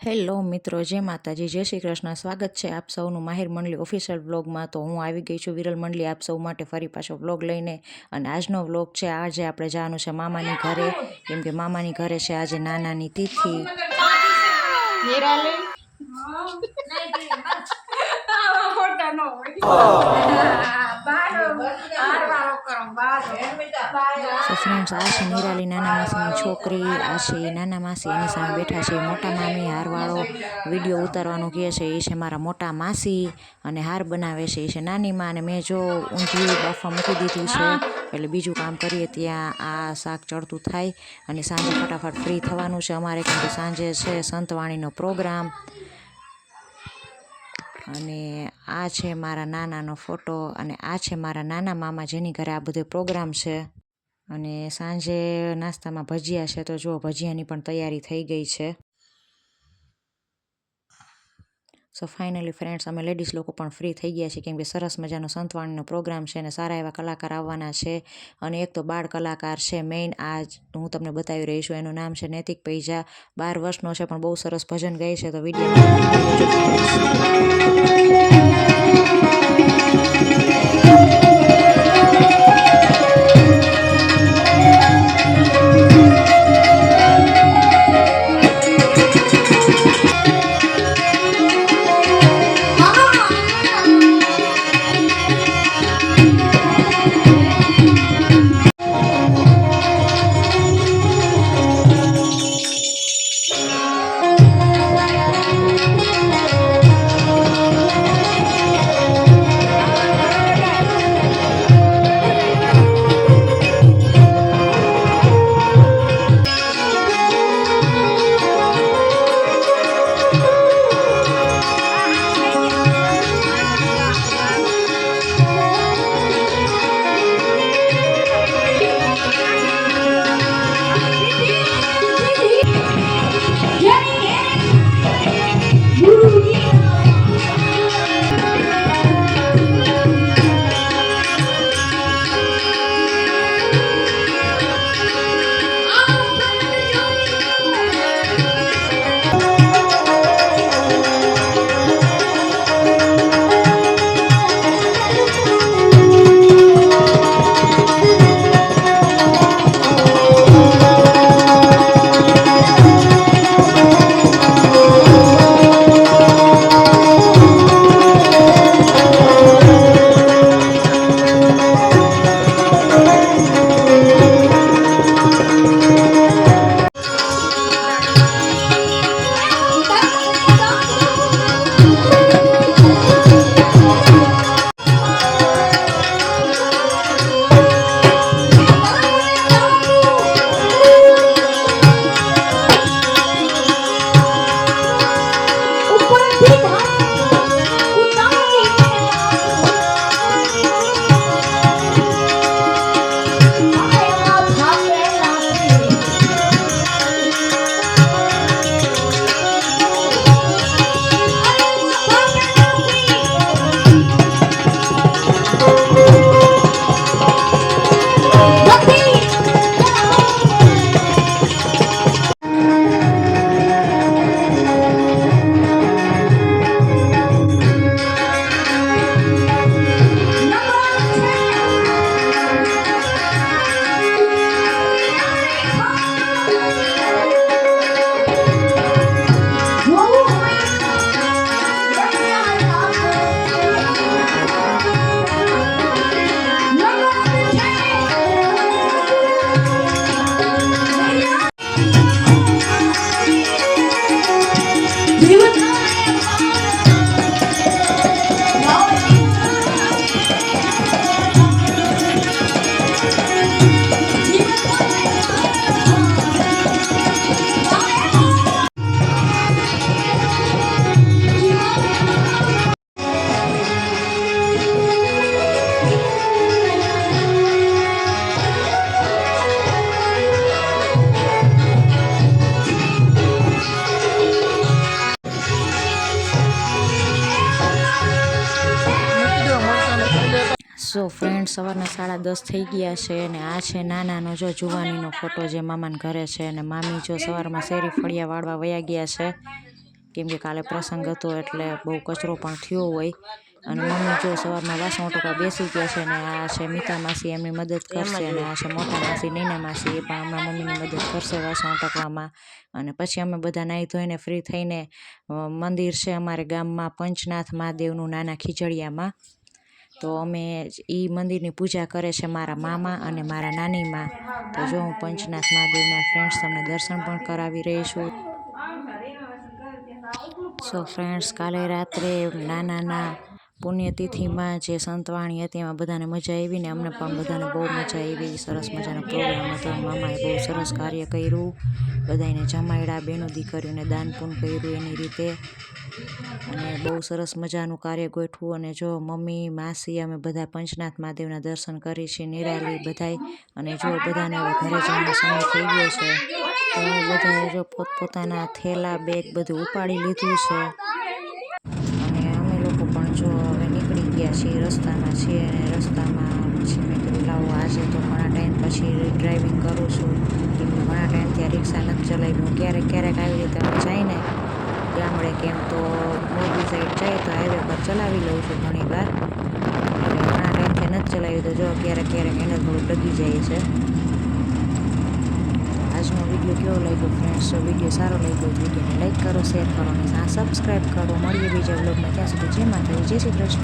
Hello મિત્રો, જય માતાજી, જય શ્રી કૃષ્ણ। સ્વાગત છે આપ સૌનું માહિર મંડલી ઓફિશિયલ વ્લોગમાં। તો હું આવી ગઈ છું વિરલ મંડલી આપ સૌ માટે ફરી પાછો વ્લોગ લઈને। અને આજનો વ્લોગ છે, આજે આપણે જવાનું છે મામાની ઘરે, કેમ કે મામાની ઘરે છે આજે નાનાની તિથિ। સો ફ્રેન્ડ્સ, આ છે નિરાલી નાના માસીની છોકરી, આ છે નાના માસી, એની સામે બેઠા છે મોટા મામી। હારવાળો વિડીયો ઉતારવાનું કહે છે, એ છે મારા મોટા માસી, અને હાર બનાવે છે એ છે નાની માં। અને મેં જો ઊંધિયું બાફવા મૂકી દીધું છે, એટલે બીજું કામ કરીએ ત્યાં આ શાક ચડતું થાય, અને સાંજે ફટાફટ ફ્રી થવાનું છે અમારે, કેમ કે સાંજે છે સંતવાણીનો પ્રોગ્રામ। અને આ છે મારા નાનાનો ફોટો, અને આ છે મારા નાના મામા, જેની ઘરે આ બધો પ્રોગ્રામ છે। અને સાંજે નાસ્તામાં ભજીયા છે, તો જો ભજીયાની પણ તૈયારી થઈ ગઈ છે। સો ફાઇનલી ફ્રેન્ડ્સ, અમે લેડીઝ લોકો પણ ફ્રી થઈ ગયા છીએ, કેમ કે સરસ મજાનો સંતવાણીનો પ્રોગ્રામ છે, અને સારા એવા કલાકાર આવવાના છે। અને એક તો બાળ કલાકાર છે મેઇન, આજ હું તમને બતાવી રહી છું, એનું નામ છે નૈતિક પૈજા। 12 વર્ષનો છે, પણ બહુ સરસ ભજન ગાય છે, તો સો ફ્રેન્ડ, સવારના 10:30 થઈ ગયા છે, અને આ છે નાનાનો જો જુવાનીનો ફોટો, જે મામાના ઘરે છે। અને મામી જો સવારમાં શેરી ફળિયા વાળવા વયા ગયા છે। કેમ કે કાલે પ્રસંગ હતો એટલે બહુ કચરો પણ થયો હોય. અને મમ્મી જો સવારમાં વાસણ ટોકા બેસી ગયા છે ને આ છે મીતા માસી એમની મદદ કરશે અને આ છે મોટા માસી નૈના માસી એ પણ હમણાં મમ્મીની મદદ કરશે વાસણ ટકવામાં. અને પછી અમે બધા નાહી ધોઈને ફ્રી થઈને મંદિર છે અમારે ગામમાં પંચનાથ મહાદેવનું નાના ખીજડીયામાં, તો અમે એ મંદિરની પૂજા કરે છે મારા મામા અને મારા નાનીમાં. તો જો હું પંચનાથ મહાદેવના ફ્રેન્ડ્સ તમને દર્શન પણ કરાવી રહી છું. સો ફ્રેન્ડ્સ, કાલે રાત્રે નાના પુણ્યતિથિમાં જે સંતવાણી હતી એમાં બધાને મજા આવી ને અમને પણ બધાને બહુ મજા આવી. સરસ મજાનો પ્રોગ્રામ હતો. મામાએ બહુ સરસ કાર્ય કર્યું, બધાને જમાડ્યા, બેનો દીકરીઓને દાન પુણ્ય કર્યું એની રીતે, અને બહુ સરસ મજાનું કાર્ય ગોઠવું. અને જો મમ્મી માસી અમે બધા પંચનાથ મહાદેવના દર્શન કરી છે નિરાલી બધાય. અને જો બધાને હવે ઘરે જવાનો સમય થઈ ગયો છે તો બધાએ જો પોતપોતાના થેલા બેગ બધું ઉપાડી લીધું છે. અને અમે લોકો પણ જો હવે નીકળી ગયા છીએ, રસ્તામાં છીએ. અને રસ્તામાં પછી મેં કીધું લાવો આજે તો ઘણા ટાઈમ પછી ડ્રાઇવિંગ કરું છું, કેમ કે ઘણા ટાઈમથી આ રિક્ષા નથી ચલાવ્યું. ક્યારેક ક્યારેક આવી રીતે અમે જઈને ગામડે કેમ તો મોરબી સાઈડ જાય તો હાઈવે પર ચલાવી લઉં છું ઘણી વાર. ઘણા ટાઈમથી નથી ચલાવ્યું તો જો ક્યારેક ક્યારેક એને થોડું ડગી જાય છે. આજનો વિડીયો કેવો લાગ્યો ફ્રેન્ડ્સ? વિડીયો સારો લાગ્યો તો વિડીયોને લાઈક કરો, શેર કરો અને સબસ્ક્રાઈબ કરો. મળીએ બીજા વ્લોગમાં, ત્યાં સુધી જય માતાજી, જય શ્રી કૃષ્ણ.